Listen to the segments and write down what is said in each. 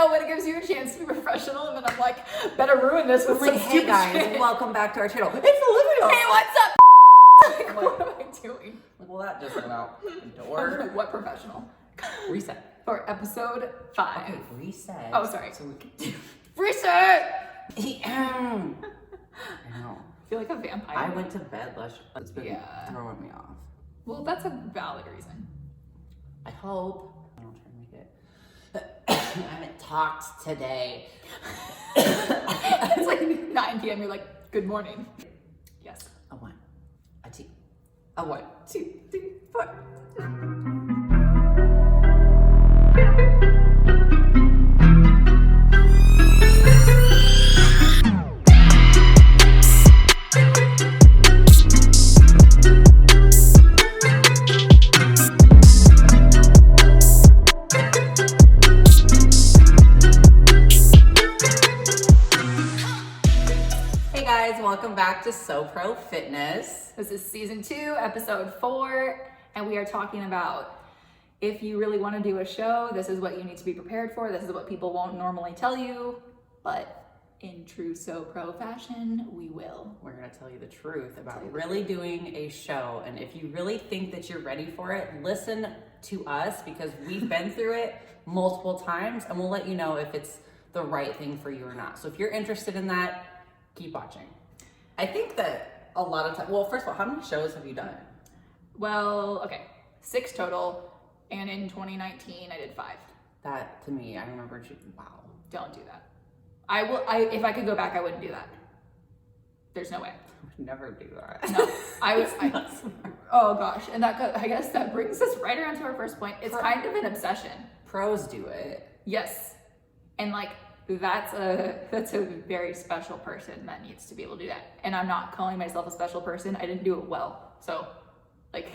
know, when it gives you a chance to be professional, and then I'm like, better ruin this with some hey guys, shit. welcome back to our channel. It's Olivia. Hey, what's up? Like, what am I doing? Well, that just went out the door. What professional? Reset. For episode 5. Okay, reset. Oh, sorry. So we can do. Reset! I know. I feel like a vampire. I went to bed last. It's been throwing me off. Well, that's a valid reason. I hope. I'll try to make it. I haven't talked today. It's like 9 p.m. You're like, good morning. Yes. A 1, a 2, a 1, 2, 3, 4. Welcome back to So Pro Fitness. This is season 2, episode 4, and we are talking about if you really want to do a show, this is what you need to be prepared for. This is what people won't normally tell you, but in true So Pro fashion, we will. We're going to tell you the truth about really doing a show, and if you really think that you're ready for it, listen to us because we've been through it multiple times, and we'll let you know if it's the right thing for you or not. So if you're interested in that, keep watching. I think that a lot of times, well, first of all, how many shows have you done? Well, okay, 6 total, and in 2019, I did 5. That, to me, I remember, wow. Don't do that. If I could go back, I wouldn't do that. There's no way. I would never do that. No, oh gosh, and I guess that brings us right around to our first point. It's kind of an obsession. Pros do it. Yes, and like, that's a very special person that needs to be able to do that. And I'm not calling myself a special person. I didn't do it well. So like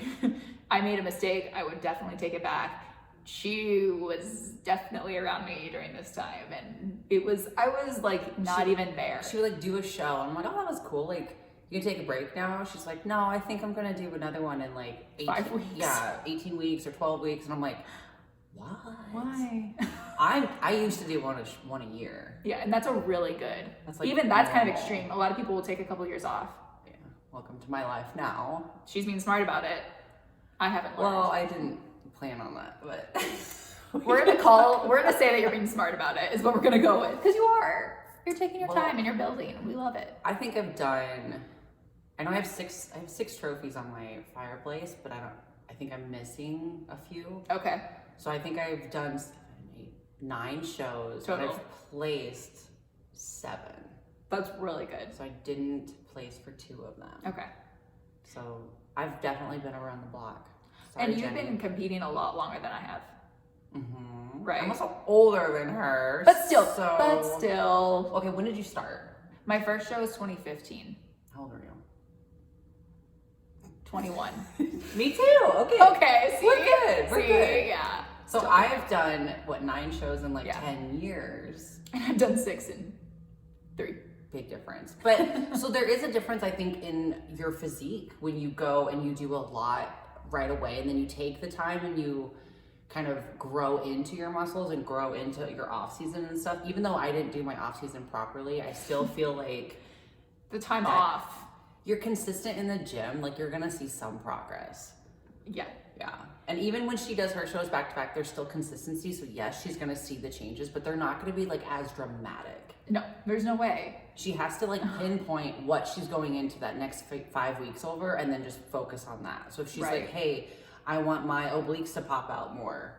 I made a mistake. I would definitely take it back. She was definitely around me during this time. And I was like not even there. She would like do a show. And I'm like, oh, that was cool. Like, you can take a break now. She's like, no, I think I'm going to do another one in like 5 weeks. Yeah, 18 weeks or 12 weeks. And I'm like, what? Why? I used to do one a year. Yeah, and that's a really good. That's like that's kind of extreme. A lot of people will take a couple years off. Yeah. Welcome to my life now. She's being smart about it. I haven't learned. Well, I didn't plan on that, but we're gonna say that you're being smart about it is what we're gonna go with. Because you are. You're taking your time and you're building. We love it. I think I know I have six trophies on my fireplace, but I think I'm missing a few. Okay. So I think I've done 7, 8, 9 shows. Total. And I've placed 7. That's really good. So I didn't place for 2 of them. Okay. So I've definitely been around the block. Sorry, and you've Jenny. been competing a lot longer than I have. Mm-hmm. Right. I'm also older than her. But still. Okay, when did you start? My first show was 2015. How old are you? 21. Me too. Okay. Okay. See? We're good. Yeah. So I've done 9 shows in 10 years. And I've done 6 in 3. Big difference. But so there is a difference, I think, in your physique when you go and you do a lot right away, and then you take the time and you kind of grow into your muscles and grow into your off season and stuff. Even though I didn't do my off season properly, I still feel like the time off. You're consistent in the gym, like you're gonna see some progress. Yeah. Yeah. And even when she does her shows back to back, there's still consistency. So yes, she's gonna see the changes, but they're not gonna be like as dramatic. No, there's no way. She has to like pinpoint what she's going into that next 5 weeks over and then just focus on that. So if she's like, hey, I want my obliques to pop out more.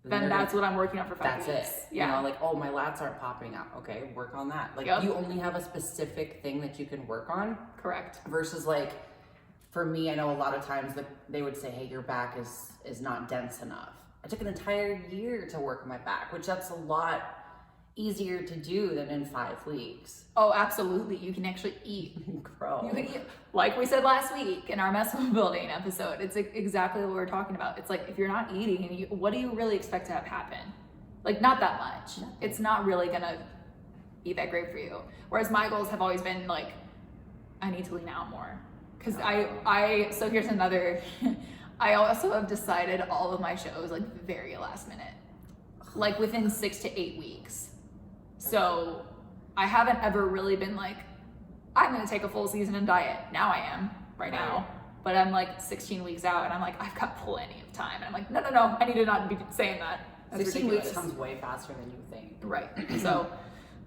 Then that's what I'm working on for 5 weeks. That's it. Yeah. You know, like, oh, my lats aren't popping out. Okay, work on that. Like, you only have a specific thing that you can work on. Correct. Versus, like, for me, I know a lot of times that they would say, hey, your back is not dense enough. I took an entire year to work my back, which that's a lot easier to do than in 5 weeks. Oh, absolutely. You can actually eat. Grow. You can eat. Like we said last week in our muscle building episode, it's exactly what we're talking about. It's like, if you're not eating, what do you really expect to have happen? Like, not that much. Nothing. It's not really gonna be that great for you. Whereas my goals have always been like, I need to lean out more. Because so here's another, I also have decided all of my shows like very last minute. like within 6 to 8 weeks. So I haven't ever really been like, I'm gonna take a full season and diet. Now I am, right now. But I'm like 16 weeks out and I'm like, I've got plenty of time. And I'm like, no, I need to not be saying that. That's 16 ridiculous. weeks comes way faster than you think. Right. So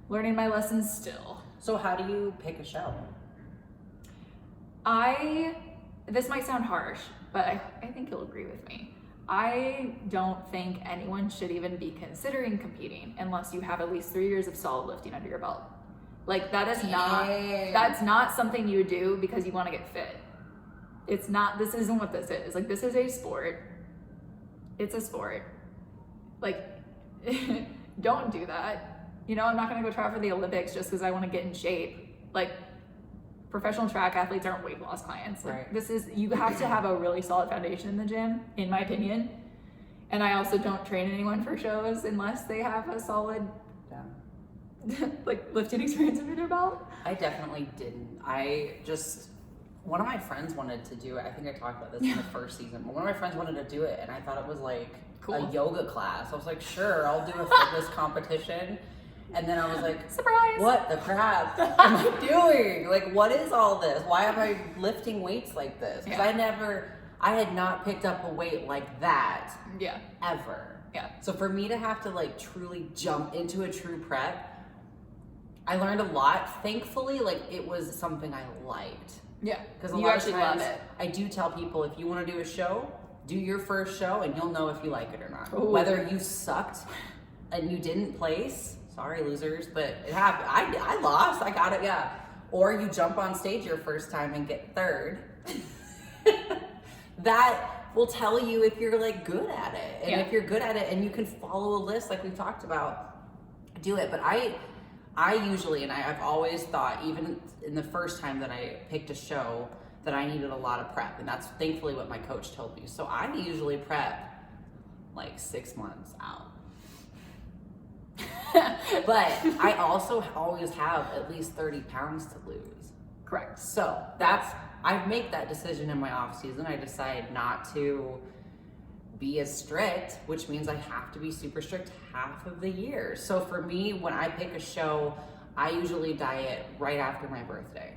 learning my lessons still. So how do you pick a show? This might sound harsh, but I think you'll agree with me. I don't think anyone should even be considering competing unless you have at least 3 years of solid lifting under your belt. Like that's not something you do because you want to get fit. This isn't what this is. Like this is a sport. It's a sport. Like don't do that. You know, I'm not gonna go try for the Olympics just because I want to get in shape. Like professional track athletes aren't weight loss clients. Like, you have to have a really solid foundation in the gym, in my opinion. And I also don't train anyone for shows unless they have a solid like lifting experience under their belt. I definitely didn't. One of my friends wanted to do it. I think I talked about this in the first season. But one of my friends wanted to do it, and I thought it was like a yoga class. I was like, sure, I'll do a fitness competition. And then I was like, surprise! What the crap am I doing? Like, what is all this? Why am I lifting weights like this? Because I had not picked up a weight like that. Yeah. Ever. Yeah. So for me to have to like truly jump into a true prep, I learned a lot. Thankfully, like it was something I liked. Yeah. Because a lot of times I do tell people, if you want to do a show, do your first show and you'll know if you like it or not. Ooh. Whether you sucked and you didn't place. Sorry, losers, but it happened. I lost. I got it, yeah. Or you jump on stage your first time and get third. That will tell you if you're like good at it. And if you're good at it and you can follow a list like we've talked about, do it. But I usually, and I've always thought, even in the first time that I picked a show, that I needed a lot of prep. And that's thankfully what my coach told me. So I usually prep like 6 months out. But I also always have at least 30 pounds to lose. Correct. So I make that decision in my off season. I decide not to be as strict, which means I have to be super strict half of the year. So for me, when I pick a show, I usually diet right after my birthday.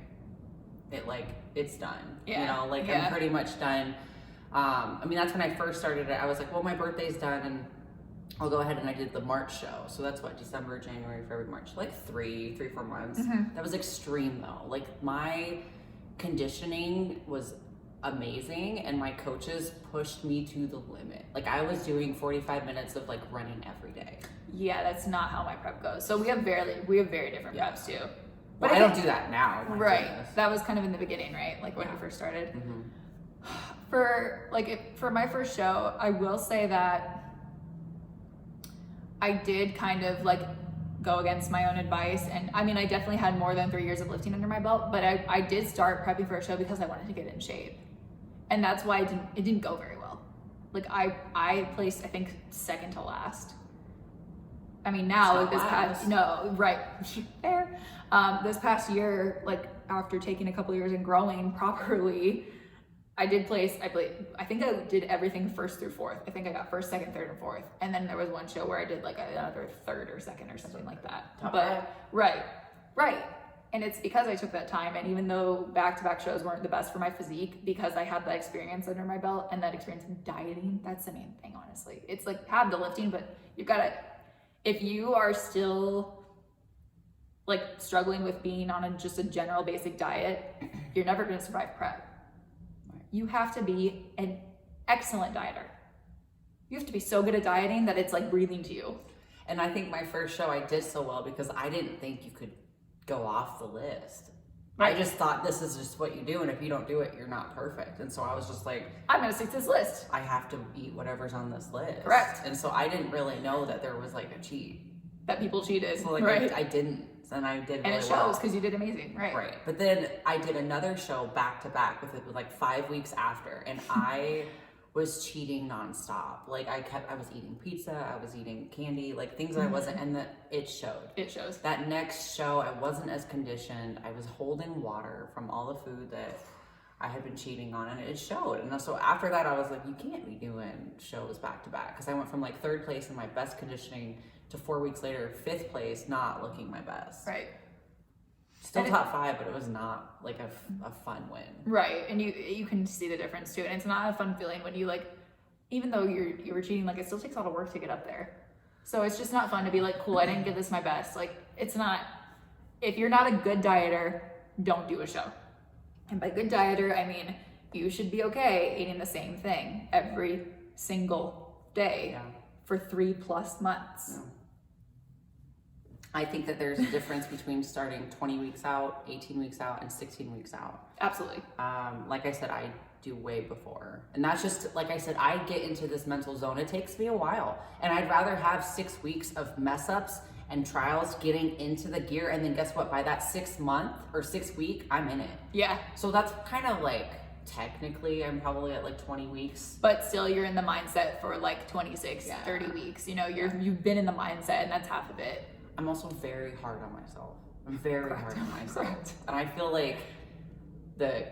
It's done. Yeah. You know, like I'm pretty much done. I mean, that's when I first started it. I was like, well, my birthday's done and I'll go ahead and I did the March show. So that's what, December, January, February, March, like 3-4 months. Mm-hmm. That was extreme though. Like my conditioning was amazing and my coaches pushed me to the limit. Like I was doing 45 minutes of like running every day. Yeah, that's not how my prep goes. So we have very different preps too. But I don't do that now. Right. Goodness. That was kind of in the beginning, right? Like when you first started. Mm-hmm. For my first show, I will say that I did kind of like go against my own advice. And I mean, I definitely had more than 3 years of lifting under my belt, but I did start prepping for a show because I wanted to get in shape. And that's why it didn't go very well. Like I placed, I think, second to last. I mean, now like this past, fair. This past year, like after taking a couple years and growing properly, I think I did everything first through fourth. I think I got first, second, third, and fourth. And then there was one show where I did like another third or second or something like that. Right. And it's because I took that time. And even though back-to-back shows weren't the best for my physique, because I had that experience under my belt and that experience in dieting, that's the main thing, honestly. It's like have the lifting, but you've got to, if you are still like struggling with being on just a general basic diet, you're never going to survive prep. You have to be an excellent dieter. You have to be so good at dieting that it's like breathing to you. And I think my first show I did so well because I didn't think you could go off the list. Right. I just thought this is just what you do, and if you don't do it, you're not perfect. And so I was just like, I'm gonna stick to this list. I have to eat whatever's on this list. Correct. And so I didn't really know that there was like a cheat. That people cheated. So like right. I didn't. And I did really well. And it shows because you did amazing, right? Right. But then I did another show back to back with like 5 weeks after, and I was cheating nonstop. Like I was eating pizza, I was eating candy, like things that I wasn't, and it showed. It shows. That next show, I wasn't as conditioned. I was holding water from all the food that I had been cheating on, and it showed. And so after that, I was like, you can't be doing shows back to back, because I went from like 3rd place in my best conditioning to 4 weeks later 5th place, not looking my best. Right. Still top 5, but it was not like a fun win. Right, and you can see the difference too, and it's not a fun feeling when you like, even though you were cheating, like it still takes a lot of work to get up there. So it's just not fun to be like, cool, I didn't give this my best. Like it's not. If you're not a good dieter, don't do a show. And by good dieter, I mean you should be okay eating the same thing every single day for 3+ months. Yeah. I think that there's a difference between starting 20 weeks out, 18 weeks out, and 16 weeks out. Absolutely. Like I said, I do way before. And that's just, like I said, I get into this mental zone. It takes me a while. And I'd rather have 6 weeks of mess ups and trials getting into the gear. And then guess what? By that 6 month or 6 week, I'm in it. Yeah. So that's kind of like, technically, I'm probably at like 20 weeks. But still, you're in the mindset for like 26, 30 weeks. You know, you've been in the mindset, and that's half of it. I'm also very hard on myself. I'm very hard on myself. And I feel like the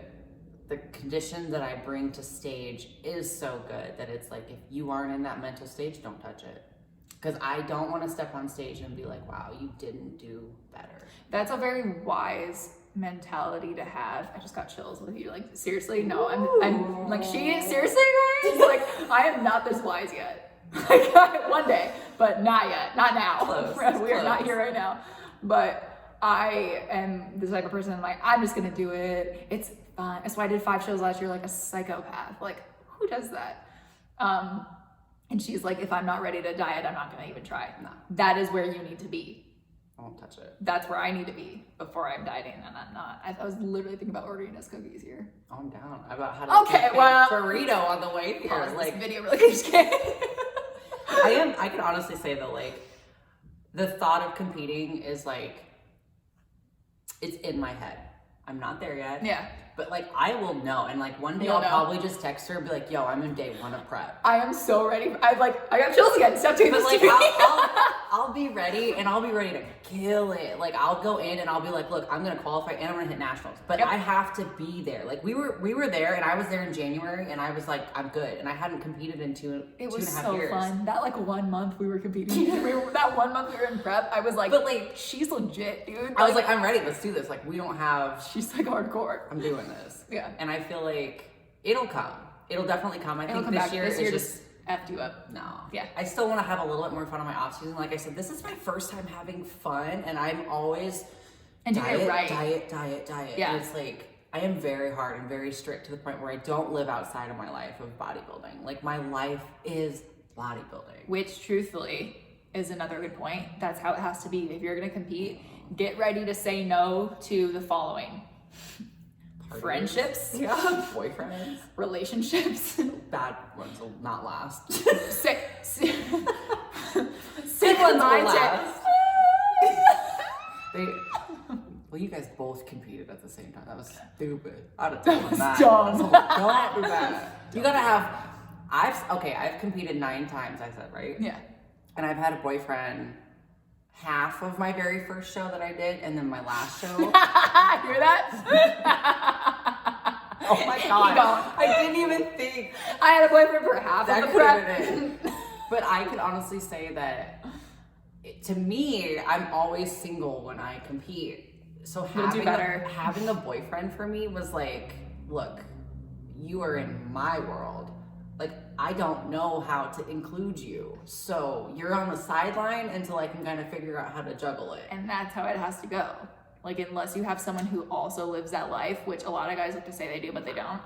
condition that I bring to stage is so good that it's like, if you aren't in that mental stage, don't touch it. Because I don't want to step on stage and be like, wow, you didn't do better. That's a very wise mentality to have. I just got chills with you. Like, seriously, no, I'm like, she, seriously, guys? Like, I am not this wise yet. Like, one day, but not yet, not now. We are not here right now. But I am the type of person, I'm like, I'm just gonna do it. It's fun. That's why I did 5 shows last year like a psychopath. Like, who does that? And she's like, if I'm not ready to diet, I'm not gonna even try. No. That is where you need to be. I won't touch it. That's where I need to be before I'm dieting, and I'm not. I was literally thinking about ordering us cookies here. Oh, I'm down. About how to make a burrito on the way here. Like, this video really just kidding. I can honestly say that, like, the thought of competing is like, it's in my head. I'm not there yet. Yeah. But like, I will know. And like, one day I'll probably just text her and be like, yo, I'm in day 1 of prep. I am so ready. I got chills again. Stop doing this. Like, I'll be ready, and I'll be ready to kill it. Like, I'll go in and I'll be like, look, I'm gonna qualify and I'm gonna hit nationals. But I have to be there. Like, we were there, and I was there in January, and I was like, I'm good. And I hadn't competed in 2.5 years. It was so fun. That like 1 month we were competing. That 1 month we were in prep, I was like, but like, she's legit, dude. I was like, I'm ready. Let's do this. Like, we don't have. She's like hardcore. I'm doing this. Yeah. And I feel like it'll come. It'll definitely come. I think this year is just effed you up. No. Yeah. I still want to have a little bit more fun on my off season. Like I said, this is my first time having fun, and I'm always diet. Yeah. And it's like, I am very hard and very strict to the point where I don't live outside of my life of bodybuilding. Like, my life is bodybuilding. Which, truthfully, is another good point. That's how it has to be. If you're going to compete, get ready to say no to the following. Friendships, boyfriends, relationships, bad ones will not last. Sick ones will last. Well, you guys both competed at the same time. That was stupid. I'd have done that. Dumb. Don't do that. You gotta have. I've competed 9 times. I said, right? Yeah. And I've had a boyfriend half of my very first show that I did, and then my last show. Hear that? Oh my god! I didn't even think I had a boyfriend for half that of the prep. It. But I could honestly say that, to me, I'm always single when I compete. So having a boyfriend for me was like, look, you are in my world. Like, I don't know how to include you. So you're on the sideline until I can kind of figure out how to juggle it. And that's how it has to go. Like, unless you have someone who also lives that life, which a lot of guys like to say they do, but they don't.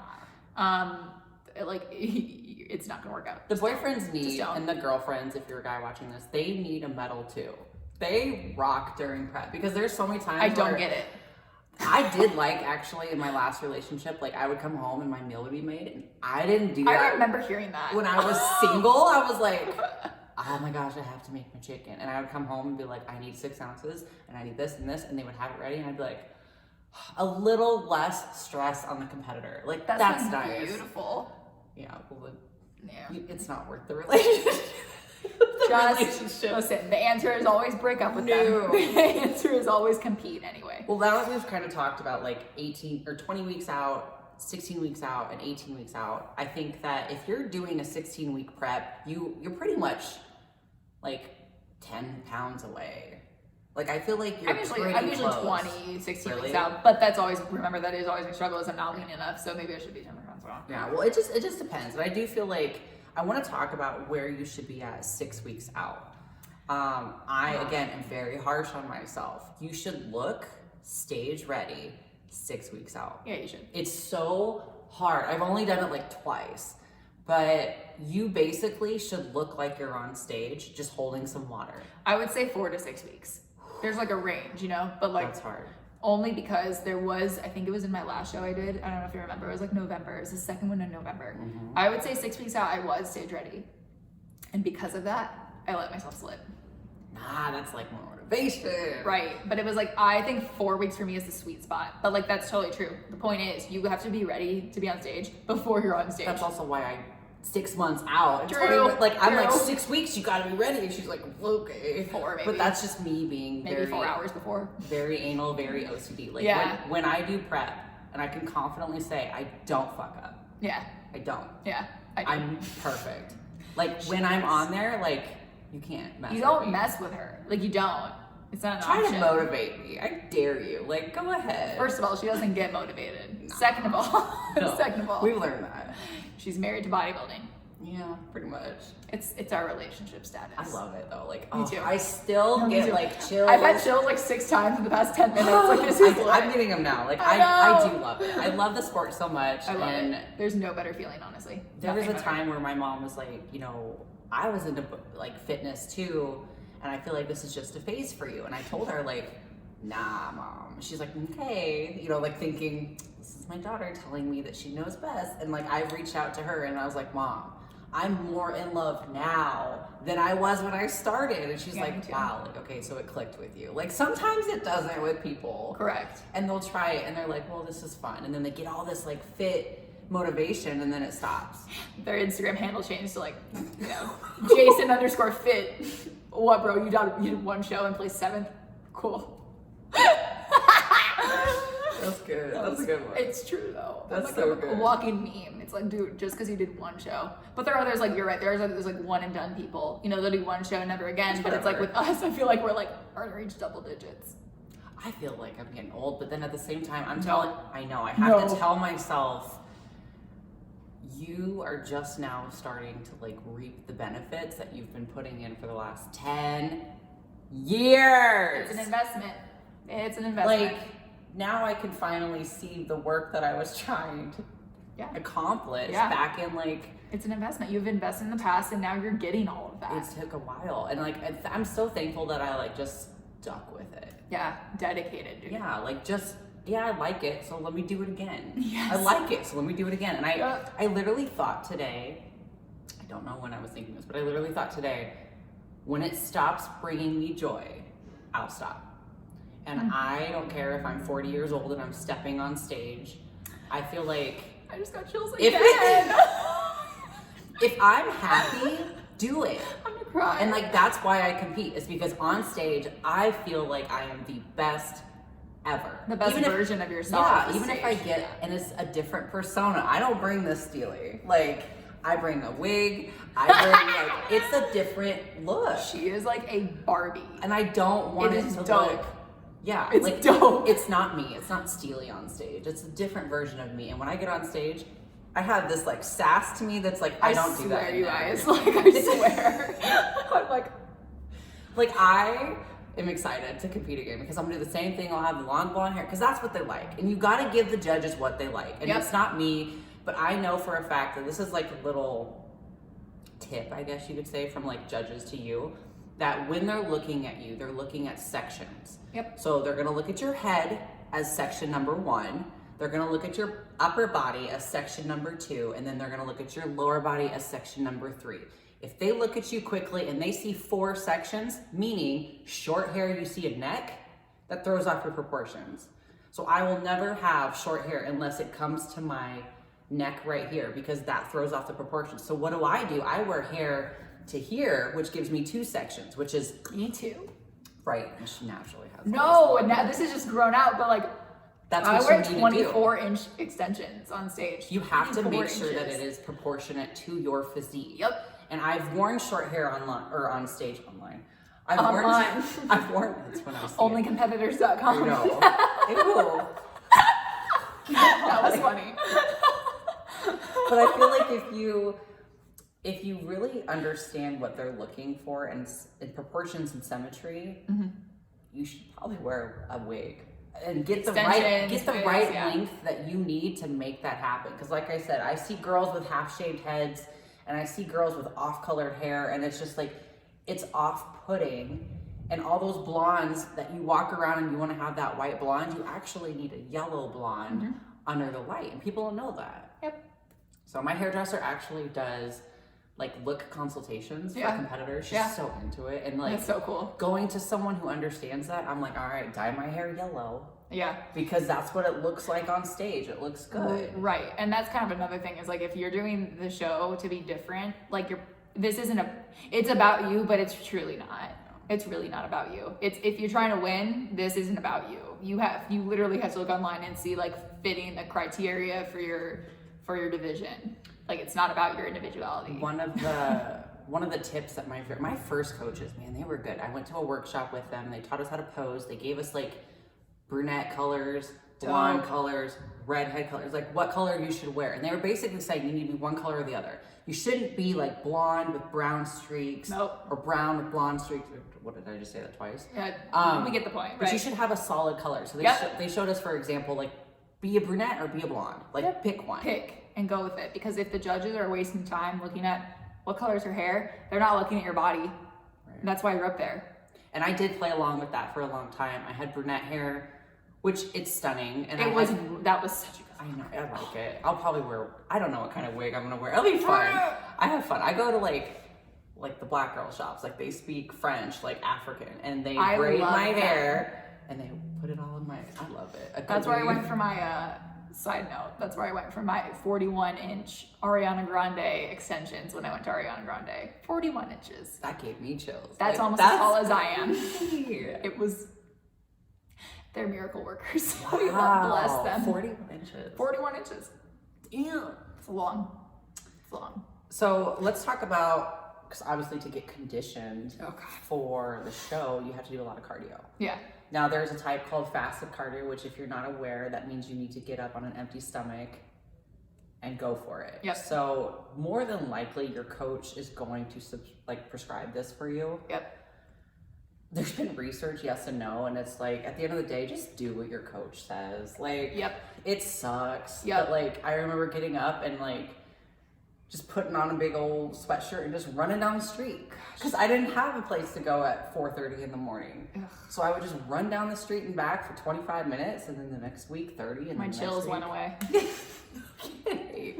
It's not gonna work out. The boyfriends need, and the girlfriends, if you're a guy watching this, they need a medal too. They rock during prep, because there's so many times I don't get it. I did, like, actually, in my last relationship, like, I would come home and my meal would be made, and I didn't do that. I remember hearing that. When I was single, I was like, oh my gosh, I have to make my chicken. And I would come home and be like, I need 6 ounces, and I need this and this, and they would have it ready, and I'd be like, a little less stress on the competitor. Like, that's nice. Beautiful. Yeah, well, it's not worth the relationship. Listen, the answer is always break up with them. The answer is always compete anyway. Well, now that we've kind of talked about like 18 or 20 weeks out, 16 weeks out, and 18 weeks out, I think that if you're doing a 16-week prep, you're pretty much like 10 pounds away. Like, I feel like I'm usually close. 20, 16 Really? weeks out, but that is always my struggle is I'm not lean enough, so maybe I should be 10 pounds wrong. Yeah, well, it just depends. But I do feel like I want to talk about where you should be at 6 weeks out. Again, am very harsh on myself. You should look stage ready 6 weeks out. Yeah, you should. It's so hard. I've only done it like twice, but you basically should look like you're on stage just holding some water. I would say 4 to 6 weeks. There's like a range, you know, but like That's hard. only because there was, I think it was in my last show I did. I don't know if you remember. It was like November. It was the second one in November. Mm-hmm. I would say 6 weeks out, I was stage ready, and because of that, I let myself slip. Nah, that's like more motivation. Right, but it was like, I think 4 weeks for me is the sweet spot. But like, that's totally true. The point is, you have to be ready to be on stage before you're on stage. That's also why I 6 months out. True. I'm like 6 weeks. You gotta be ready. And she's like, okay. 4 maybe. But that's just me being maybe very 4 hours before. very anal, very OCD. Like Yeah. when I do prep, and I can confidently say I don't fuck up. Yeah, I don't. yeah. I do. I'm perfect. Like when I'm on there, like you can't mess. You with don't me. mess with her. Like, you don't. It's not an Try option. to motivate me. I dare you. Like, go ahead. First of all, she doesn't get motivated. Nah. Second of all, No. second of all, We've learned that. she's married to bodybuilding. Yeah, pretty much. It's our relationship status. I love it though. Like, Me too. I still No, me get too. like chills. I've had chills like 6 times in the past 10 minutes. Like, this is I'm getting them now. Like, I I know. do love it. I love the sport so much. I love and it. There's no better feeling, honestly. There was Nothing a better. time where my mom was like, you know, I was into like fitness too, and I feel like this is just a phase for you. And I told her like, nah, mom. She's like, okay, you know, like thinking this is my daughter telling me that she knows best. And like I reached out to her and I was like, Mom, I'm more in love now than I was when I started. And she's Yeah, me like, too. wow, like okay, so it clicked with you. Like sometimes it doesn't with people. Correct. And they'll try it and they're like, well, this is fun. And then they get all this like fit motivation and then it stops. Their Instagram handle changed to like, you know, Jason_fit. What, bro? You did one show and placed 7th? Cool. That's good. That's a good one. It's true though. That's I'm like so a good. walking meme. It's like, dude, just because you did one show. But there are others, like, you're right. There's like one and done people. You know, they'll do one show and never again. But it's like with us, I feel like we're like already reached double digits. I feel like I'm getting old, but then at the same time, I have No. to tell myself, you are just now starting to like reap the benefits that you've been putting in for the last 10 years. It's an investment. It's an investment. Like, now I can finally see the work that I was trying to accomplish back in like. It's an investment. You've invested in the past and now you're getting all of that. It took a while. And like, I'm so thankful that I like just stuck with it. Yeah, dedicated, dude. Yeah, like just, I like it, so let me do it again. Yes. I like it, so let me do it again. And Yeah. I literally thought today, I don't know when I was thinking this, but I literally thought today, when it stops bringing me joy, I'll stop. And I don't care if I'm 40 years old and I'm stepping on stage. I feel like I just got chills If again. if I'm happy, do it. I'm gonna cry. And like that's why I compete, is because on stage I feel like I am the best ever. The best Even if- version of yourself. Yeah, on even if I stage. get, and it's a different persona. I don't bring this Steely. Like, I bring a wig. I bring, like, it's a different look. She is like a Barbie. And I don't want It it is to dope. look. Yeah, It's like, dope. It's not me. It's not Steely on stage. It's a different version of me. And when I get on stage, I have this like sass to me that's like, I don't do that. swear, you anymore. guys. Like, I swear. I'm like, I am excited to compete again because I'm gonna do the same thing. I'll have the long blonde hair because that's what they like. And you gotta give the judges what they like. And Yep. it's not me, but I know for a fact that this is like a little tip, I guess you could say, from like judges to you, that when they're looking at you, they're looking at sections. Yep. So they're gonna look at your head as section number 1. They're gonna look at your upper body as section number 2, and then they're gonna look at your lower body as section number 3. If they look at you quickly and they see 4 sections, meaning short hair, you see a neck, that throws off your proportions. So I will never have short hair unless it comes to my neck right here, because that throws off the proportions. So what do? I wear hair to here, which gives me 2 sections, which is me too. right. And she naturally has. No, now this is just grown out, but like, That's I what wear you need to do. 24-inch extensions on stage. You have to 24 make sure that inches. it is proportionate to your physique. Yep. And I've worn short hair online or on stage online. Online. I've worn that's when I see Onlycompetitors.com. it. No. Ew. That was funny. But I feel like if you really understand what they're looking for in proportions and symmetry, you should probably wear a wig and get the right length that you need to make that happen. Because like I said, I see girls with half-shaved heads and I see girls with off-colored hair, and it's just like, it's off-putting. And all those blondes that you walk around and you want to have that white blonde, you actually need a yellow blonde under the white, and people don't know that. Yep. So my hairdresser actually does like look consultations for competitors. She's so into it, and like that's so cool. Going to someone who understands that, I'm like, all right, dye my hair yellow. Yeah. Because that's what it looks like on stage. It looks good. Right. And that's kind of another thing is like, if you're doing the show to be different, like it's about you, but it's truly not. It's really not about you. It's, if you're trying to win, this isn't about you. You literally have to look online and see like fitting the criteria for your division. Like, it's not about your individuality. One of the tips that my first coaches, man, they were good. I went to a workshop with them. They taught us how to pose. They gave us like brunette colors, blonde colors, redhead colors, like what color you should wear. And they were basically saying you need to be one color or the other. You shouldn't be like blonde with brown streaks or brown with blonde streaks. What did I just say that twice? Yeah, we get the point, right? But you should have a solid color. So they showed us, for example, like be a brunette or be a blonde. Like pick one. Pick and go with it. Because if the judges are wasting time looking at what color is her hair, they're not looking at your body. Right. That's why you're up there. And I did play along with that for a long time. I had brunette hair, which it's stunning. And that was such a good I know, I like it. I'll probably wear, I don't know what kind of wig I'm gonna wear. It'll be fun. I have fun. I go to like the black girl shops, like they speak French, like African, and they braid my hair and they put it all in my, I love it. That's where I went for my, side note, that's where I went for my 41-inch Ariana Grande extensions when I went to Ariana Grande. 41 inches. That gave me chills. That's almost as tall as I am. It was, they're miracle workers. Wow. We bless them. 41 inches. 41 inches. Damn. It's long. It's long. So let's talk about, because obviously to get conditioned for the show, you have to do a lot of cardio. Yeah. Now there's a type called fasted cardio, which if you're not aware, that means you need to get up on an empty stomach and go for it. Yep. So more than likely your coach is going to prescribe this for you. Yep. There's been research, yes and no, and it's like at the end of the day, just do what your coach says. Like, it sucks. Yep. But like I remember getting up and like just putting on a big old sweatshirt and just running down the street because I didn't have a place to go at 4:30 in the morning. Ugh. So I would just run down the street and back for 25 minutes, and then the next week 30, and my chills went away. Okay.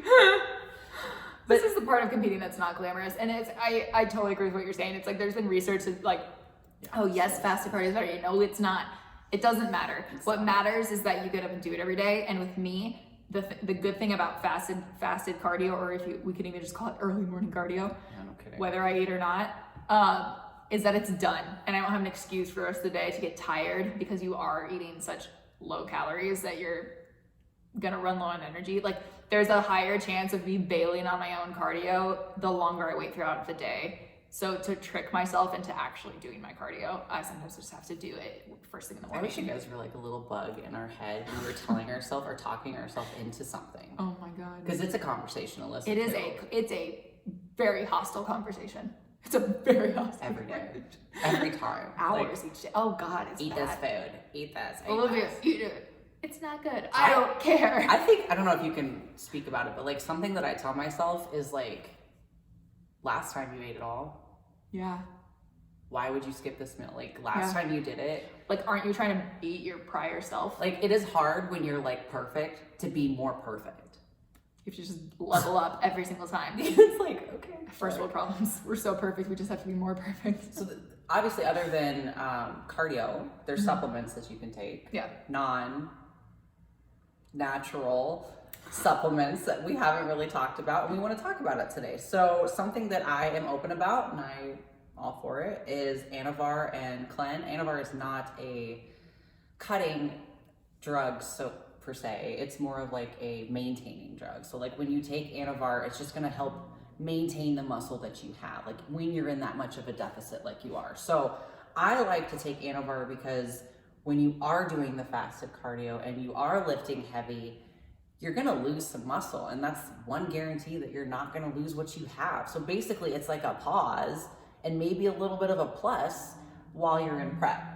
This is the part of competing that's not glamorous, and it's I totally agree with what you're saying. It's like there's been research that like, oh yes, fasted cardio is better. No, it's not. It doesn't matter. What matters is that you get up and do it every day. And with me, the good thing about fasted cardio, or we could even just call it early morning cardio, no kidding. Whether I eat or not, is that it's done, and I don't have an excuse for the rest of the day to get tired because you are eating such low calories that you're gonna run low on energy. Like there's a higher chance of me bailing on my own cardio the longer I wait throughout the day. So to trick myself into actually doing my cardio, I sometimes just have to do it first thing in the morning. I wish you guys were like a little bug in our head. We were telling ourselves or talking ourselves into something. Oh my God. Because it's a conversation to listen to. It's a very hostile conversation. It's a very hostile every day. Every time. Hours each day. Oh God, it's eat bad. This food. Eat this. Olivia, eat it. It's not good. I don't care. I don't know if you can speak about it, but like something that I tell myself is like, last time you ate it all. Yeah. Why would you skip this meal? Like last time you did it. Like, aren't you trying to beat your prior self? Like it is hard when you're like perfect to be more perfect. You have to just level up every single time. It's like, okay. First world problems. We're so perfect. We just have to be more perfect. So obviously other than cardio, there's supplements that you can take. Yeah. Non-natural supplements that we haven't really talked about, and we want to talk about it today. So something that I am open about, and I'm all for it, is Anavar and Clen. Anavar is not a cutting drugs, so per se, it's more of like a maintaining drug. So like when you take Anavar, it's just gonna help maintain the muscle that you have, like when you're in that much of a deficit like you are. So I like to take Anavar because when you are doing the fasted cardio and you are lifting heavy, you're gonna lose some muscle, and that's one guarantee that you're not gonna lose what you have. So basically it's like a pause and maybe a little bit of a plus while you're in prep.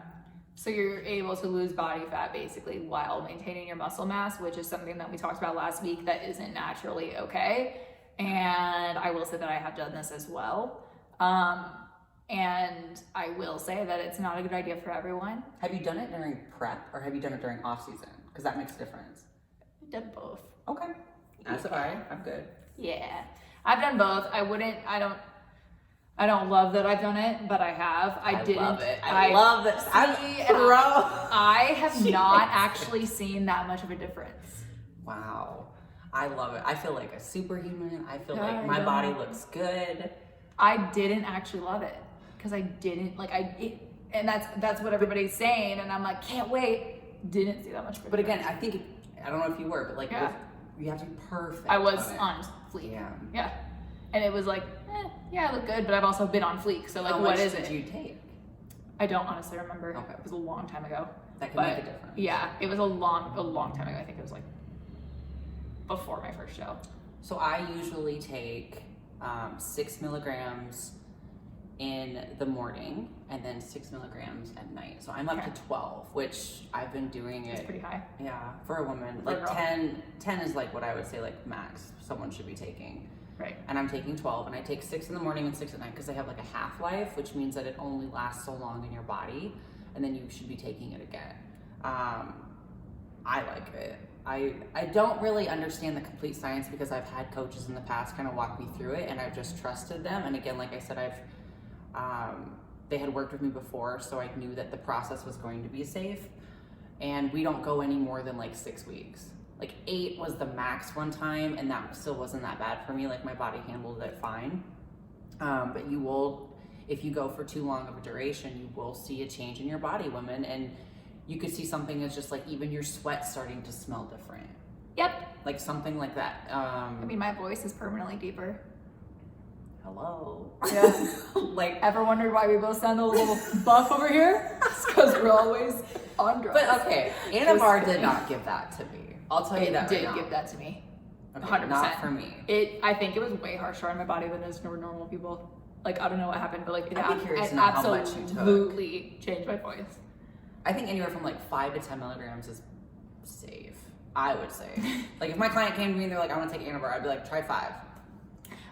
So you're able to lose body fat basically while maintaining your muscle mass, which is something that we talked about last week that isn't naturally okay. And I will say that I have done this as well. And I will say that it's not a good idea for everyone. Have you done it during prep or have you done it during off season? Because that makes a difference. I've done both. Okay. As have I. I'm good. Yeah. I've done both. I don't love that I've done it, but I have. I didn't. Love it. I love this. I have not actually seen that much of a difference. Wow. I love it. I feel like a superhuman. I feel like my body looks good. I didn't actually love it because I didn't and that's what everybody's saying, and I'm like, can't wait. Didn't see that much. But again, I think I don't know if you were, but like you have to be perfect. I was on fleek. Yeah. And it was like, I look good, but I've also been on fleek. So like, what is it? Did you take? I don't honestly remember. Okay. It was a long time ago. That can make a difference. Yeah, it was a long time ago. I think it was like before my first show. So I usually take 6 milligrams in the morning and then 6 milligrams at night. So I'm up to 12, which I've been doing it. It's pretty high. Yeah, for a woman. Like 10 is like what I would say like max someone should be taking. Right. And I'm taking 12, and I take 6 in the morning and 6 at night because they have like a half-life, which means that it only lasts so long in your body, and then you should be taking it again. I like it. I don't really understand the complete science because I've had coaches in the past kind of walk me through it, and I've just trusted them. And again, like I said, they had worked with me before, so I knew that the process was going to be safe. And we don't go any more than like 6 weeks. Like 8 was the max one time, and that still wasn't that bad for me. Like my body handled it fine. But you will, if you go for too long of a duration, you will see a change in your body, women. And you could see something as just like even your sweat starting to smell different. Yep. Like something like that. I mean, my voice is permanently deeper. Hello. Yeah. Like, ever wondered why we both sound a little buff over here? It's because we're always on drugs. But okay, Anavar did not give that to me. I'll tell you that. It did give that to me. Okay, 100%. Not for me. I think it was way harsher on my body than it is for normal people. Like, I don't know what happened, but like, I'd be curious to know how much you took. Absolutely changed my voice. I think anywhere from like 5 to 10 milligrams is safe, I would say. Like if my client came to me and they're like, I want to take Anavar, I'd be like, try 5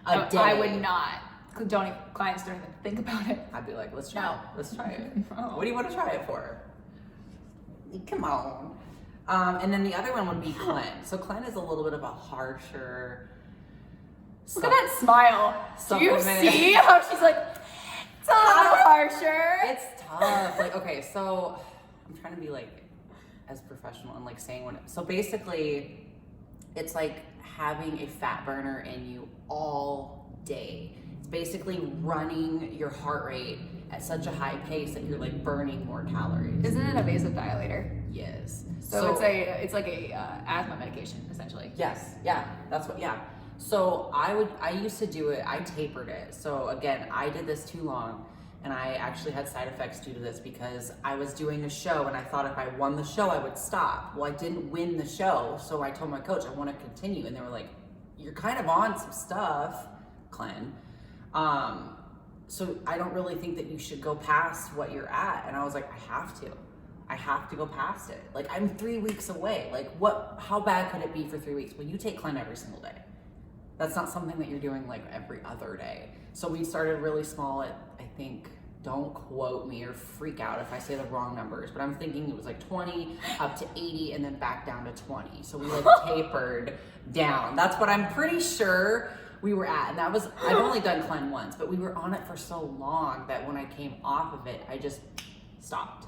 a day. I would not. Clients don't even think about it. I'd be like, let's try it. Let's try it. No. What do you want to try it for? Come on. And then the other one would be Clen. So Clen is a little bit of a harsher. Look at that smile. Do you supplement. see how she's like, it's a little harsher? It's tough. Like, okay, so I'm trying to be like as professional and like saying what. So basically, it's like having a fat burner in you all day. It's basically running your heart rate at such a high pace that you're like burning more calories. Isn't it a vasodilator? Yes. So it's like a asthma medication essentially. Yes. Yeah. That's what. Yeah. So I used to do it. I tapered it. So again, I did this too long, and I actually had side effects due to this because I was doing a show and I thought if I won the show I would stop. Well, I didn't win the show, so I told my coach I want to continue, and they were like, "You're kind of on some stuff, Clen. So I don't really think that you should go past what you're at." And I was like, I have to go past it. Like I'm 3 weeks away. Like how bad could it be for 3 weeks? Well, you take Clen every single day. That's not something that you're doing like every other day. So we started really small at, I think, don't quote me or freak out if I say the wrong numbers, but I'm thinking it was like 20 up to 80 and then back down to 20. So we like tapered down. That's what I'm pretty sure we were at. And that was, I've only done Clen once, but we were on it for so long that when I came off of it, I just stopped.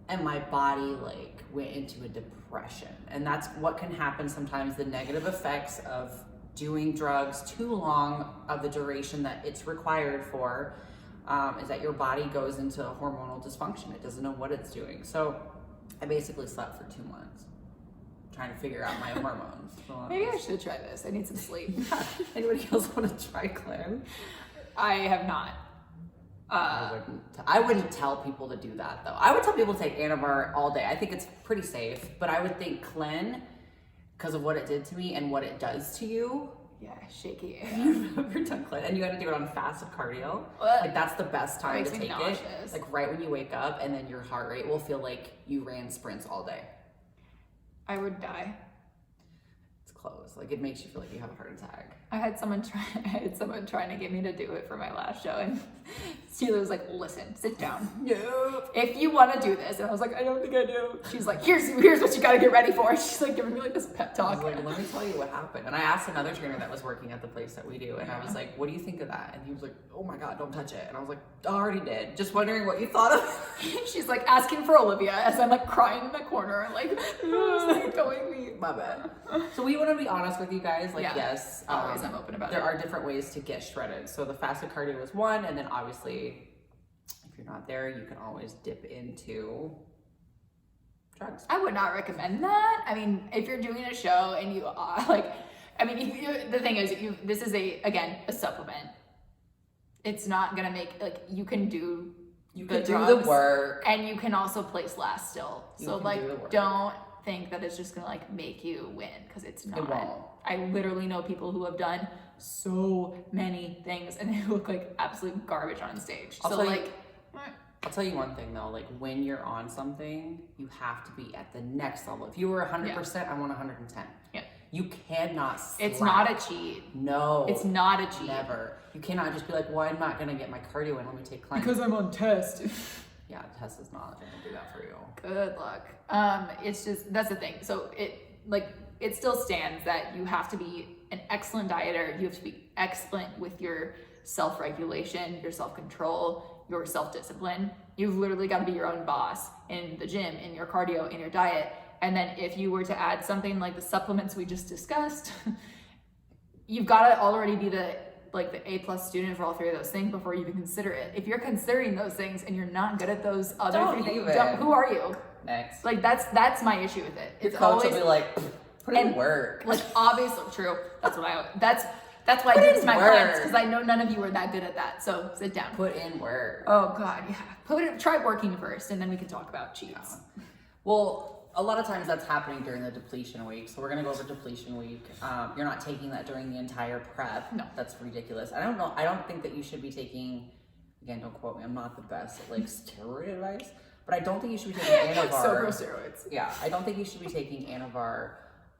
And my body like went into a depression. And that's what can happen sometimes, the negative effects of doing drugs too long of the duration that it's required for, is that your body goes into hormonal dysfunction. It doesn't know what it's doing. So I basically slept for 2 months trying to figure out my hormones. Maybe I should try this. I need some sleep. Anybody else want to try Clem? I have not. I wouldn't tell people to do that though. I would tell people to take Anavar all day. I think it's pretty safe, but I would think Clen, because of what it did to me and what it does to you. Yeah, shaky. You've never done Clen, and you got to do it on fasted cardio. Like that's the best time to take it. Like right when you wake up, and then your heart rate will feel like you ran sprints all day. I would die. It's close. Like it makes you feel like you have a heart attack. I had someone trying to get me to do it for my last show, and Steely was like, "Listen, sit down. No, if you want to do this," and I was like, "I don't think I do." She's like, "Here's what you got to get ready for." She's like giving me like this pep talk. I was like, "Let me tell you what happened." And I asked another trainer that was working at the place that we do, and I was like, "What do you think of that?" And he was like, "Oh my god, don't touch it." And I was like, "I already did. Just wondering what you thought of it." She's like asking for Olivia as I'm like crying in the corner, like, going me. My bad. So we want to be honest with you guys. Like, yes, always I'm open about there it. are different ways to get shredded. So the fasted cardio is one, and then obviously, if you're not there, you can always dip into drugs. I would not recommend that. I mean, if you're doing a show and you like, I mean, the thing is, this is a supplement. It's not gonna make like you can do the work, and you can also place last still. So like, don't think that it's just gonna like make you win, because it's not. It won't. I literally know people who have done so many things and they look like absolute garbage on stage. I'll tell you one thing though, like when you're on something, you have to be at the next level. If you were 100%, I want 110. Yeah. You cannot slack. It's not a cheat. No. It's not a cheat. Never. You cannot just be like, well, I'm not gonna get my cardio in, let me take Clen. Because I'm on test. Yeah, test is not gonna do that for you. Good luck. It's just, that's the thing. So it still stands that you have to be an excellent dieter. You have to be excellent with your self-regulation, your self-control, your self-discipline. You've literally got to be your own boss in the gym, in your cardio, in your diet. And then if you were to add something like the supplements we just discussed, you've got to already be the A+ student for all three of those things before you even consider it. If you're considering those things and you're not good at those other three things, who are you? Next. Like that's my issue with it. Your coach will be like, put in work. Like obviously true. That's why I do this to my clients, because I know none of you are that good at that. So sit down. Put in work. Oh God, yeah. Try working first, and then we can talk about cheats. Yeah. Well, a lot of times that's happening during the depletion week. So we're gonna go over depletion week. You're not taking that during the entire prep. No. That's ridiculous. I don't know. I don't think that you should be taking, again, don't quote me, I'm not the best at like steroid advice, but I don't think you should be taking Anavar. So pro steroids. Yeah, I don't think you should be taking Anavar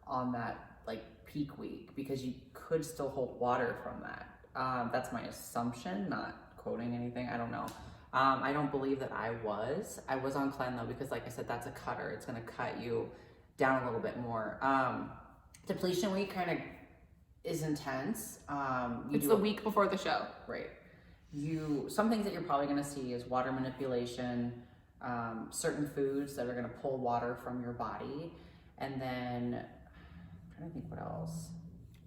on that like peak week, because you could still hold water from that. That's my assumption, not quoting anything. I don't know. I don't believe that I was on Clen though, because like I said, that's a cutter. It's going to cut you down a little bit more. Depletion week kind of is intense. It's the week before the show. Right. Some things that you're probably going to see is water manipulation, certain foods that are going to pull water from your body. And then I'm trying to think what else.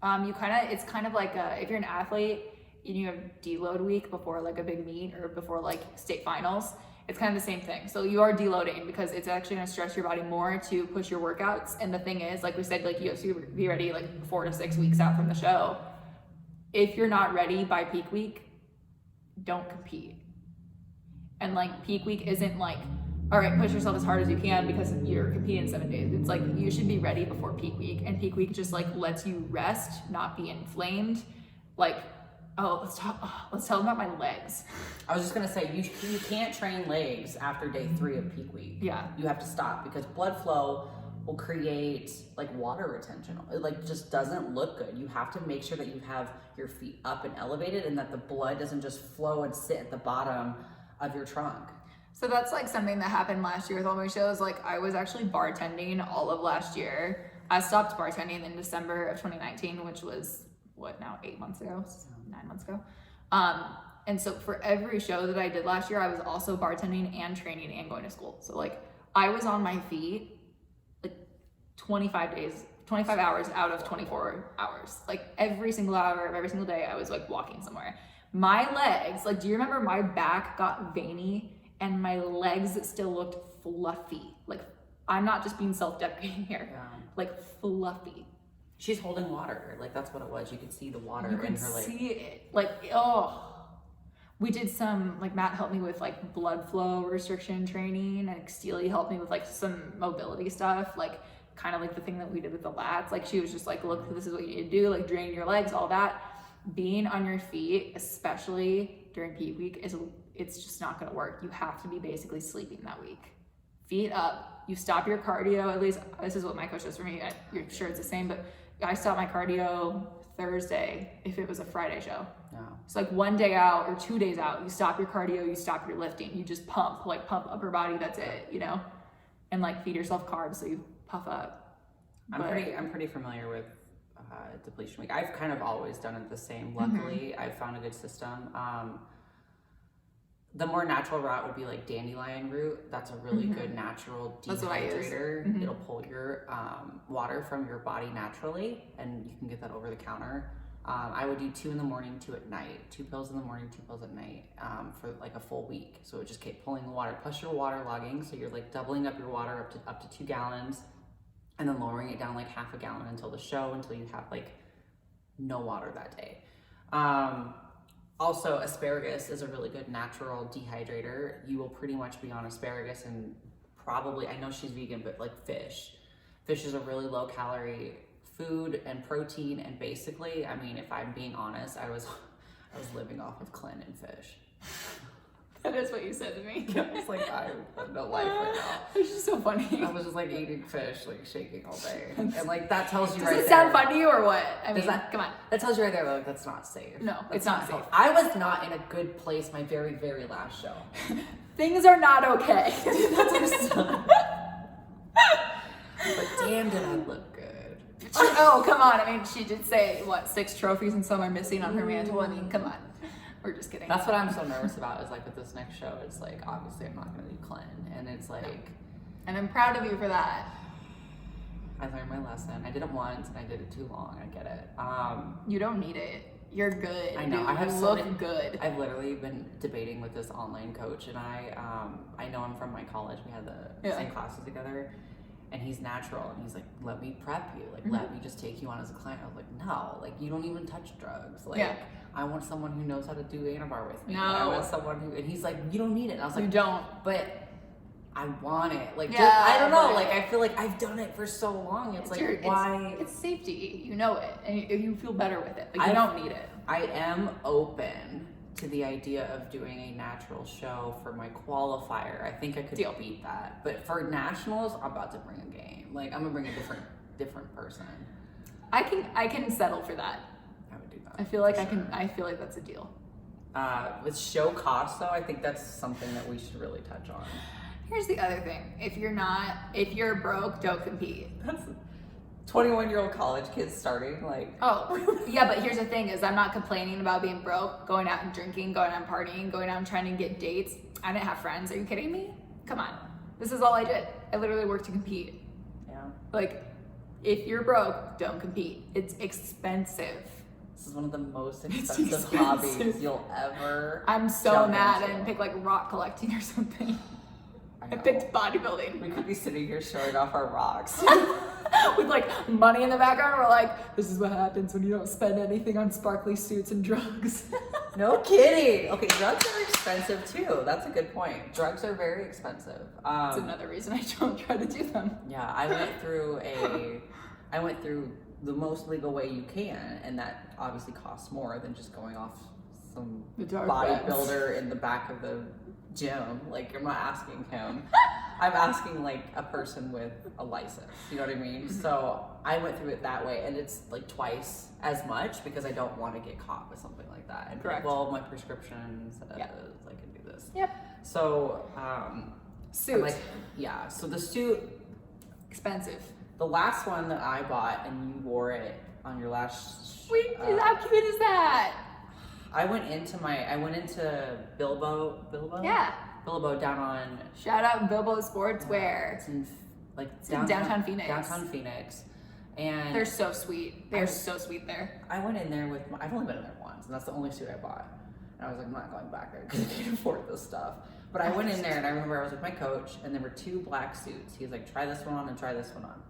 It's kind of like if you're an athlete, you have deload week before like a big meet or before like state finals. It's kind of the same thing. So you are deloading because it's actually going to stress your body more to push your workouts. And the thing is, like we said, like you have to be ready like 4 to 6 weeks out from the show. If you're not ready by peak week, don't compete. And like peak week isn't like, all right, push yourself as hard as you can because you're competing in 7 days. It's like you should be ready before peak week, and peak week just like lets you rest, not be inflamed. Like, let's tell them about my legs. I was just gonna say you can't train legs after day 3 of peak week. Yeah, you have to stop because blood flow will create like water retention. It like just doesn't look good. You have to make sure that you have your feet up and elevated, and that the blood doesn't just flow and sit at the bottom of your trunk. So that's like something that happened last year with all my shows. Like I was actually bartending all of last year. I stopped bartending in December of 2019, which was what now, 8 months ago, 9 months ago. And so for every show that I did last year, I was also bartending and training and going to school. So like I was on my feet like 25 hours out of 24 hours. Like every single hour of every single day, I was like walking somewhere. My legs, like, do you remember my back got veiny and my legs still looked fluffy, like I'm not just being self-deprecating here. Yeah. Like fluffy. She's holding water. Like that's what it was. You could see the water You in can her like. see it. Like, oh. We did some, like Matt helped me with like blood flow restriction training, and Steely helped me with like some mobility stuff, like kind of like the thing that we did with the lats. Like she was just like, look, this is what you need to do, like drain your legs, all that. Being on your feet, especially during peak week, it's just not gonna work. You have to be basically sleeping that week. Feet up, you stop your cardio, at least this is what my coach does for me. You're sure it's the same, but I stop my cardio Thursday if it was a Friday show. Yeah. It's like 1 day out or 2 days out, you stop your cardio, you stop your lifting, you just pump upper body, that's it, you know? And like feed yourself carbs so you puff up. I'm pretty familiar with depletion week. I've kind of always done it the same. Luckily, I've found a good system. The more natural route would be like dandelion root. That's a really good natural dehydrator. It'll pull your water from your body naturally, and you can get that over the counter. I would do 2 in the morning, 2 at night, 2 pills in the morning, 2 pills at night, for like a full week. So it just kept pulling the water, plus your water logging. So you're like doubling up your water up to 2 gallons, and then lowering it down like half a gallon until the show, until you have like no water that day. Also, asparagus is a really good natural dehydrator. You will pretty much be on asparagus and probably, I know she's vegan, but like fish. Fish is a really low calorie food and protein, and basically, I mean, if I'm being honest, I was living off of Clint and fish. That is what you said to me. Yeah, it's like I have no life right now. It's just so funny. I was just like eating fish, like shaking all day, and like that tells you Does right there. it sound fun to you or what? I mean, come on. That tells you right there, like that's not safe. No, That's it's not safe. I was not in a good place my very, very last show. Things are not okay. That's understood. But damn, did I look good. Oh, come on. I mean, she did say, 6 trophies and some are missing on her mantle. I mean, come on. We're just kidding. That's what I'm so nervous about, is like with this next show, it's like, obviously I'm not going to do Clint. And it's like... And I'm proud of you for that. I learned my lesson. I did it once and I did it too long. I get it. You don't need it. You're good. I know. Dude. I have you so look many, good. I've literally been debating with this online coach, and I know him from my college. We had the same classes together, and he's natural, and he's like, let me prep you, like let me just take you on as a client. I was like, no, like you don't even touch drugs. Like I want someone who knows how to do Anabar with me. No. I want someone who, and he's like, you don't need it. And I was like, You don't. but I want it. Like, Yeah, just, I don't know. but- Like, I feel like I've done it for so long. It's like, why? It's safety. You know it, and you feel better with it. Like you don't need it. I am open to the idea of doing a natural show for my qualifier. I think I could beat that. But for nationals, I'm about to bring a game. Like, I'm gonna bring a different person. I can settle for that. I would do that. I feel like I can. I feel like that's a deal. With show costs, though, I think that's something that we should really touch on. Here's the other thing. If you're broke, don't compete. That's 21-year-old college kids starting, like... Oh, yeah, but here's the thing is I'm not complaining about being broke, going out and drinking, going out and partying, going out and trying to get dates. I didn't have friends. Are you kidding me? Come on. This is all I did. I literally worked to compete. Yeah. Like, if you're broke, don't compete. It's expensive. This is one of the most expensive hobbies you'll ever I'm so jump mad I into. didn't pick like rock collecting or something. I know. picked bodybuilding. We could be sitting here showing off our rocks. With like money in the background. We're like, this is what happens when you don't spend anything on sparkly suits and drugs. No kidding. Okay, drugs are expensive too. That's a good point. Drugs are very expensive. That's another reason I don't try to do them. Yeah, I went through the most legal way you can, and that obviously costs more than just going off some bodybuilder in the back of the gym. Like, I'm not asking him. I'm asking like a person with a license. You know what I mean? So I went through it that way, and it's like twice as much because I don't want to get caught with something like that. And Correct. Well, my prescription says I can do this. Yep. So Suit. like, yeah. So the suit, Expensive. the last one that I bought, and you wore it on your last. Wait, how cute is that? I went into Bilbo. Yeah. Bilbo down on. Shout out Bilbo Sportswear. It's in downtown Phoenix. Downtown Phoenix, and They're so sweet. They're so sweet there. I went in there with. I've only been in there once, and that's the only suit I bought. And I was like, I'm not going back there because I can't afford this stuff. But I went in there and I remember I was with my coach and there were 2 black suits. He was like, try this one on and try this one on.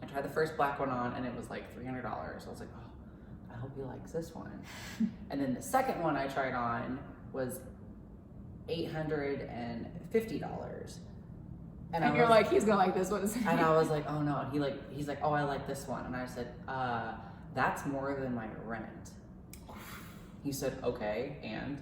I tried the first black one on and it was like $300. I was like, oh, I hope he likes this one. And then the second one I tried on was $850. And you're like, he's gonna like this one. And I was like, oh no. And he's like, oh, I like this one. And I said, that's more than my rent. He said, okay, and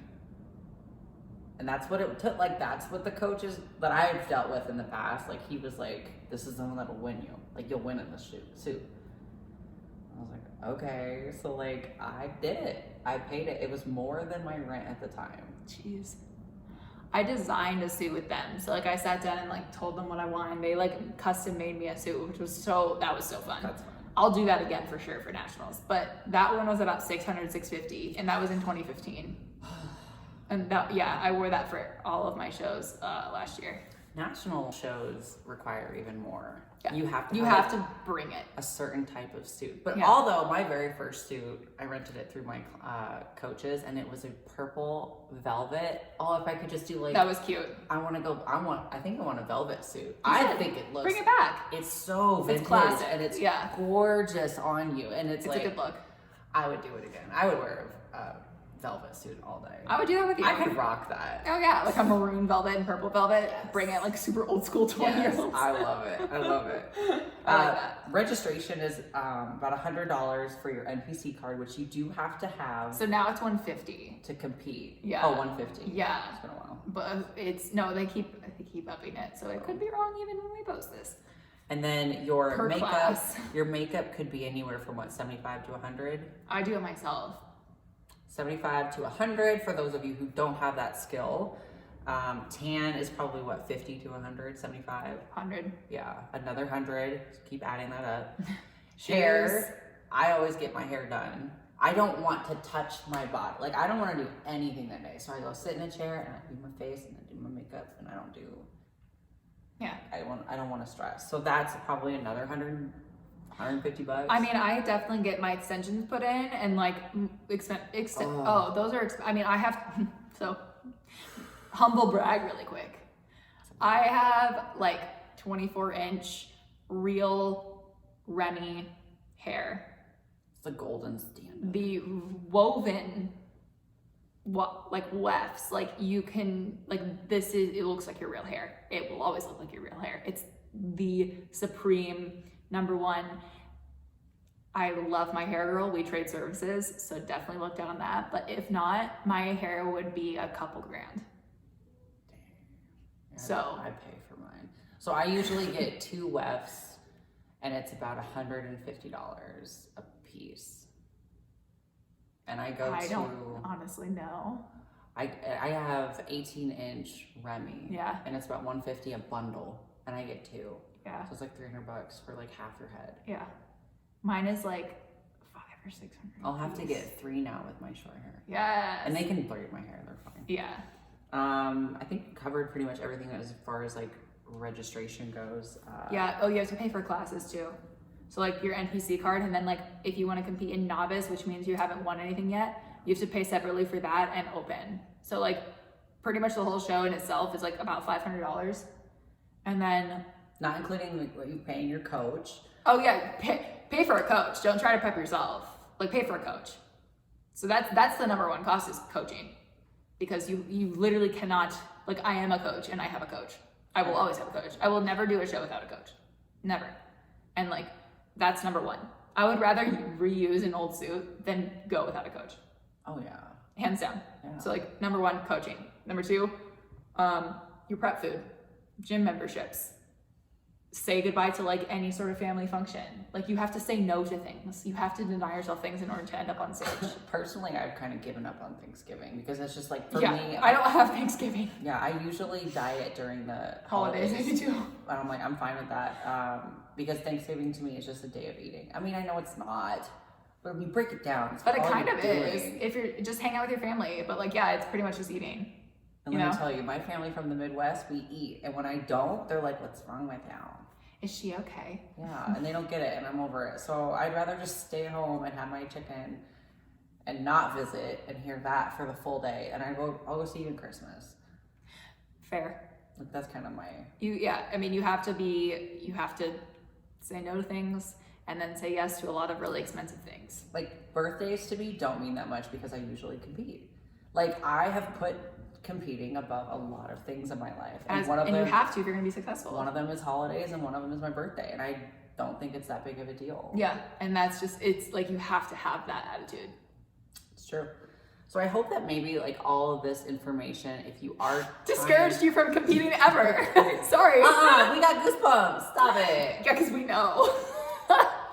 that's what it took. Like, that's what the coaches that I've dealt with in the past, like, he was like, this is the one that'll win you. Like, you'll win in the suit. I was like, okay. So, like, I did it. I paid it. It was more than my rent at the time. Jeez. I designed a suit with them. So, like, I sat down and, like, told them what I wanted. They, like, custom made me a suit, which was that was so fun. That's fun. I'll do that again for sure for nationals. But that one was about $600, $650, and that was in 2015. And I wore that for all of my shows last year. National shows require even more. Yeah. You have to bring it. A certain type of suit. But yeah. Although my very first suit, I rented it through my coaches, and it was a purple velvet. Oh, if I could just do like that was cute. I think I want a velvet suit. I think it looks. Bring it back. It's so vintage, it's classic, and it's gorgeous on you, and it's like a good look. I would do it again. I would wear a velvet suit all day. I would do that with you. I could rock that. Oh yeah, like a maroon velvet and purple velvet. Yes. Bring it like super old school 20-year-olds. I love it. I love it. I like that. Registration is about $100 for your NPC card, which you do have to have. So now it's $150 to compete. Yeah. Oh, $150. Yeah. It's been a while. But they keep upping it, so it could be wrong even when we post this. And then your makeup, class. Your makeup could be anywhere from 75 to 100. I do it myself. 75 to 100 for those of you who don't have that skill. Tan is probably 50 to 100, 75? 100. Yeah, another 100. Just keep adding that up. Hair. I always get my hair done. I don't want to touch my body. Like, I don't want to do anything that day. So I go sit in a chair and I do my face and I do my makeup and I don't do. Yeah. I don't want to stress. So that's probably another $150. I mean, I definitely get my extensions put in and like those are. I have so humble brag really quick. I have like 24-inch real Remy hair. It's the golden standard. The woven wefts, like you can it looks like your real hair. It will always look like your real hair. It's the supreme number one. I love my hair girl. We trade services, so definitely look down on that. But if not, my hair would be a couple grand. Yeah, so I pay for mine. So I usually get 2 wefts, and it's about $150 a piece. And I don't honestly know. I have 18-inch Remy. Yeah. And it's about $150 a bundle, and I get 2. Yeah. So it's like $300 for like half your head. Yeah. Mine is like $500 or $600. I'll have to get 3 now with my short hair. Yes. And they can braid my hair, they're fine. Yeah. I think we covered pretty much everything as far as like registration goes. Yeah. Oh, you have to pay for classes too. So like your NPC card, and then like if you want to compete in novice, which means you haven't won anything yet, you have to pay separately for that and open. So like pretty much the whole show in itself is like about $500. And then not including like what you pay your coach. Oh yeah, pay for a coach. Don't try to prep yourself. Like pay for a coach. So that's the number one cost is coaching, because you literally cannot, like I am a coach and I have a coach. I will always have a coach. I will never do a show without a coach. Never. And like that's number one. I would rather reuse an old suit than go without a coach. Oh yeah. Hands down. Yeah. So like number one, coaching. Number two, your prep food, gym memberships. Say goodbye to like any sort of family function. Like you have to say no to things. You have to deny yourself things in order to end up on stage. Personally, I've kind of given up on Thanksgiving because it's just like for me. I don't have Thanksgiving. Yeah, I usually diet during the holidays. I do too. And I'm like, I'm fine with that because Thanksgiving to me is just a day of eating. I mean, I know it's not, but when you break it down, it's but it kind of is if you're just hang out with your family. But like, yeah, it's pretty much just eating. And let me tell you, my family from the Midwest, we eat, and when I don't, they're like, "What's wrong with you? Is she okay?" Yeah, and they don't get it, and I'm over it. So I'd rather just stay home and have my chicken and not visit and hear that for the full day. And I'll go see you in Christmas. Fair. That's kind of my... I mean, you have to say no to things and then say yes to a lot of really expensive things. Like, birthdays to me don't mean that much because I usually compete. Like, I have put competing above a lot of things in my life. And you have to if you're gonna be successful. One of them is holidays and one of them is my birthday. And I don't think it's that big of a deal. Yeah, and that's just, it's like you have to have that attitude. It's true. So I hope that maybe like all of this information, if you are discouraged you from competing ever. Sorry. We got goosebumps. Stop it. Yeah, because we know.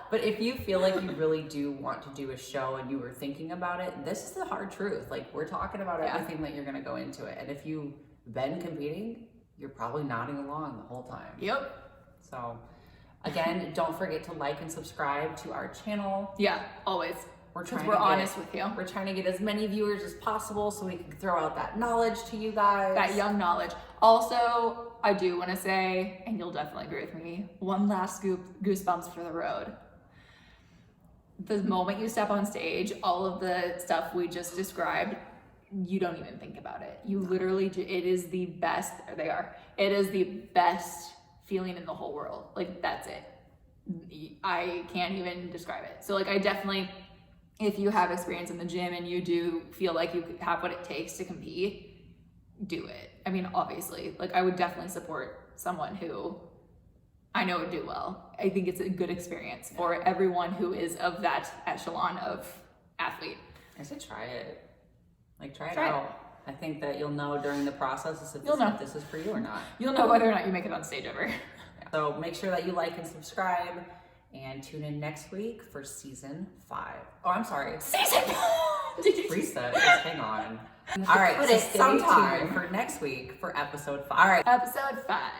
But if you feel like you really do want to do a show and you were thinking about it, this is the hard truth. Like, we're talking about everything that you're going to go into it. And if you've been competing, you're probably nodding along the whole time. Yep. So again, don't forget to like and subscribe to our channel. Yeah, always. We're honest with you. We're trying to get as many viewers as possible so we can throw out that knowledge to you guys. That young knowledge. Also, I do want to say, and you'll definitely agree with me, one last goosebumps for the road. The moment you step on stage, all of the stuff we just described, you don't even think about it. You literally, it is the best, it is the best feeling in the whole world. Like, that's it. I can't even describe it. So like, I definitely, if you have experience in the gym and you do feel like you have what it takes to compete, do it. I mean, obviously, like, I would definitely support someone who I know would do well. I think it's a good experience for everyone who is of that echelon of athlete. I say try it. Like, try it out. I think that you'll know during the process if this is for you or not. You'll know whether or not you make it on stage ever. So make sure that you like and subscribe and tune in next week for season 5. Oh, I'm sorry. Season 5! Reset. Just hang on. All right, so stay tuned for next week for episode 5. All right. Episode 5.